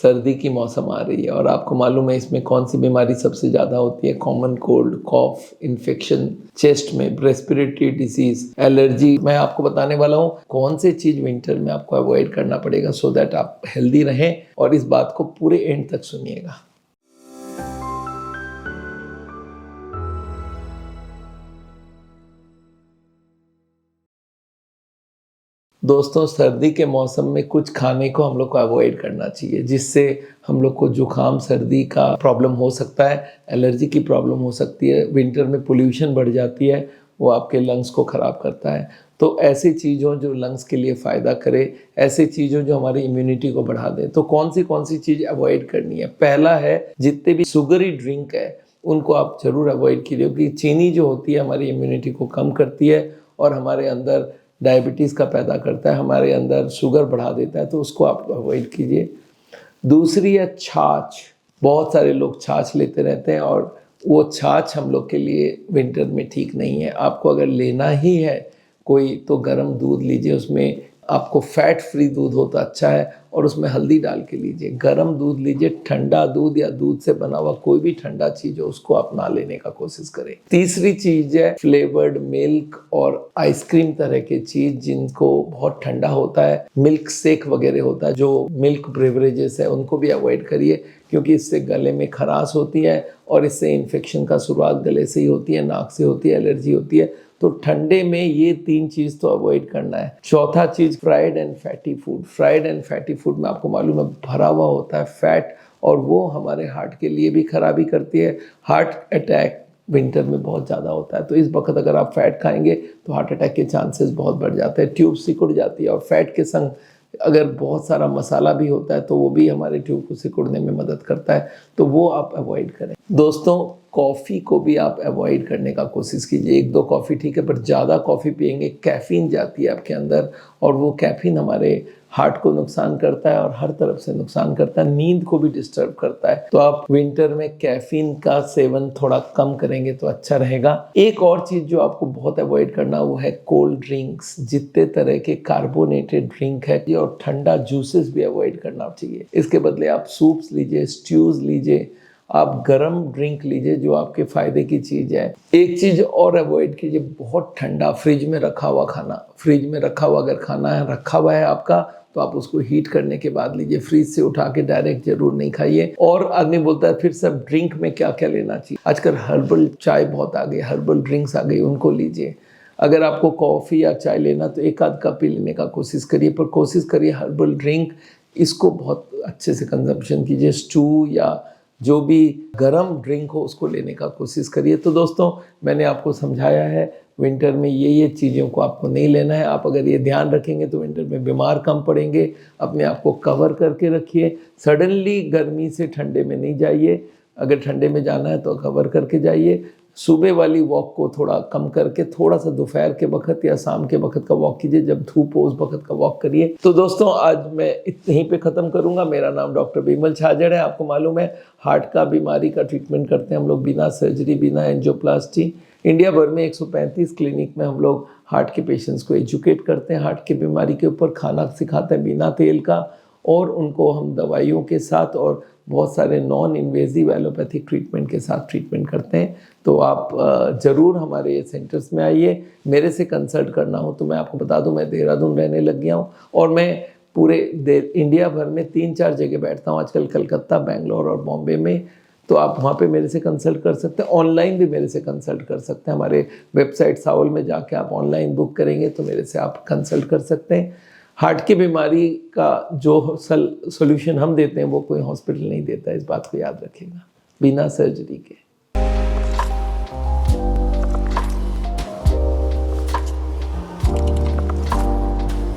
सर्दी की मौसम आ रही है और आपको मालूम है इसमें कौन सी बीमारी सबसे ज़्यादा होती है। कॉमन कोल्ड, कॉफ, इन्फेक्शन चेस्ट में, रेस्पिरेटरी डिसीज, एलर्जी। मैं आपको बताने वाला हूँ कौन सी चीज़ विंटर में आपको अवॉइड करना पड़ेगा सो दैट आप हेल्दी रहें, और इस बात को पूरे एंड तक सुनिएगा। दोस्तों, सर्दी के मौसम में कुछ खाने को हम लोग को अवॉइड करना चाहिए जिससे हम लोग को जुकाम सर्दी का प्रॉब्लम हो सकता है, एलर्जी की प्रॉब्लम हो सकती है। विंटर में पोल्यूशन बढ़ जाती है, वो आपके लंग्स को ख़राब करता है। तो ऐसी चीज़ों जो लंग्स के लिए फ़ायदा करे, ऐसी चीज़ों जो हमारी इम्यूनिटी को बढ़ा दे, तो कौन सी चीज़ अवॉइड करनी है। पहला है, जितने भी शुगरी ड्रिंक है उनको आप ज़रूर अवॉइड कीजिए, क्योंकि चीनी जो होती है हमारी इम्यूनिटी को कम करती है और हमारे अंदर डायबिटीज़ का पैदा करता है, हमारे अंदर शुगर बढ़ा देता है, तो उसको आप अवॉइड कीजिए। दूसरी है छाछ। बहुत सारे लोग छाछ लेते रहते हैं और वो छाछ हम लोग के लिए विंटर में ठीक नहीं है। आपको अगर लेना ही है कोई, तो गर्म दूध लीजिए, उसमें आपको फैट फ्री दूध हो तो अच्छा है, और उसमें हल्दी डाल के लीजिए। गर्म दूध लीजिए, ठंडा दूध या दूध से बना हुआ कोई भी ठंडा चीज़ हो उसको आप ना लेने का कोशिश करें। तीसरी चीज़ है फ्लेवर्ड मिल्क और आइसक्रीम तरह की चीज़ जिनको बहुत ठंडा होता है, मिल्क शेक वगैरह होता है, जो मिल्क ब्रेवरेजेस है उनको भी अवॉइड करिए, क्योंकि इससे गले में खराश होती है और इससे इन्फेक्शन का शुरुआत गले से ही होती है, नाक से होती है, एलर्जी होती है। तो ठंडे में ये तीन चीज़ तो अवॉइड करना है। चौथा चीज़, fried and fatty food. Fried and fatty food में आपको मालूम है भरा हुआ होता है फैट, और वो हमारे हार्ट के लिए भी खराबी करती है। हार्ट अटैक विंटर में बहुत ज़्यादा होता है, तो इस वक्त अगर आप फैट खाएंगे तो हार्ट अटैक के चांसेस बहुत बढ़ जाते हैं। ट्यूब सिकुड़ जाती है, और फैट के संग अगर बहुत सारा मसाला भी होता है तो वो भी हमारे ट्यूब को सिकुड़ने में मदद करता है, तो वो आप अवॉइड करें। दोस्तों, कॉफ़ी को भी आप अवॉइड करने का कोशिश कीजिए। एक दो कॉफ़ी ठीक है, पर ज़्यादा कॉफ़ी पिएंगे कैफ़ीन जाती है आपके अंदर, और वो कैफ़ीन हमारे हार्ट को नुकसान करता है और हर तरफ से नुकसान करता है, नींद को भी डिस्टर्ब करता है। तो आप विंटर में कैफ़ीन का सेवन थोड़ा कम करेंगे तो अच्छा रहेगा। एक और चीज़ जो आपको बहुत अवॉइड करना वो है कोल्ड ड्रिंक्स। जितने तरह के कार्बोनेटेड ड्रिंक है और ठंडा जूसेस भी अवॉइड करना चाहिए। इसके बदले आप सूप्स लीजिए, स्ट्यूज़ लीजिए, आप गरम ड्रिंक लीजिए जो आपके फ़ायदे की चीज़ है। एक चीज़ और अवॉइड कीजिए, बहुत ठंडा फ्रिज में रखा हुआ खाना। फ्रिज में रखा हुआ अगर खाना है रखा हुआ है आपका, तो आप उसको हीट करने के बाद लीजिए। फ्रिज से उठा के डायरेक्ट जरूर नहीं खाइए। और आदमी बोलता है फिर सब ड्रिंक में क्या क्या लेना चाहिए। आजकल हर्बल चाय बहुत आ गई, हर्बल ड्रिंक्स आ गई, उनको लीजिए। अगर आपको कॉफ़ी या चाय लेना तो एक आध कप ही लेने का कोशिश करिए, पर कोशिश करिए हर्बल ड्रिंक इसको बहुत अच्छे से कंजम्पशन कीजिए। स्टू या जो भी गरम ड्रिंक हो उसको लेने का कोशिश करिए। तो दोस्तों, मैंने आपको समझाया है विंटर में ये चीज़ों को आपको नहीं लेना है। आप अगर ये ध्यान रखेंगे तो विंटर में बीमार कम पड़ेंगे। अपने आप को कवर करके रखिए। सडनली गर्मी से ठंडे में नहीं जाइए। अगर ठंडे में जाना है तो कवर करके जाइए। सुबह वाली वॉक को थोड़ा कम करके थोड़ा सा दोपहर के वक्त या शाम के वक्त का वॉक कीजिए, जब धूप हो उस वक्त का वॉक करिए। तो दोस्तों, आज मैं यहीं पे ख़त्म करूंगा। मेरा नाम डॉक्टर विमल छाजड़ है। आपको मालूम है हार्ट का बीमारी का ट्रीटमेंट करते हैं हम लोग बिना सर्जरी, बिना एंजियोप्लास्टी। इंडिया भर में 135 क्लिनिक में हम लोग हार्ट के पेशेंट्स को एजुकेट करते हैं, हार्ट की बीमारी के ऊपर खाना सिखाते हैं बिना तेल का, और उनको हम दवाइयों के साथ और बहुत सारे नॉन इन्वेजिव एलोपैथिक ट्रीटमेंट के साथ ट्रीटमेंट करते हैं। तो आप ज़रूर हमारे सेंटर्स में आइए। मेरे से कंसल्ट करना हो तो मैं आपको बता दूं, मैं देहरादून रहने लग गया हूँ और मैं पूरे इंडिया भर में 3-4 जगह बैठता हूँ आजकल, कलकत्ता, बेंगलोर और बॉम्बे में। तो आप वहाँ पे मेरे से कंसल्ट कर सकते हैं। ऑनलाइन भी मेरे से कंसल्ट कर सकते हैं। हमारे वेबसाइट साउल में जाके आप ऑनलाइन बुक करेंगे तो मेरे से आप कंसल्ट कर सकते हैं। हार्ट की बीमारी का जो सोल्यूशन हम देते हैं वो कोई हॉस्पिटल नहीं देता है, इस बात को याद रखिएगा, बिना सर्जरी के।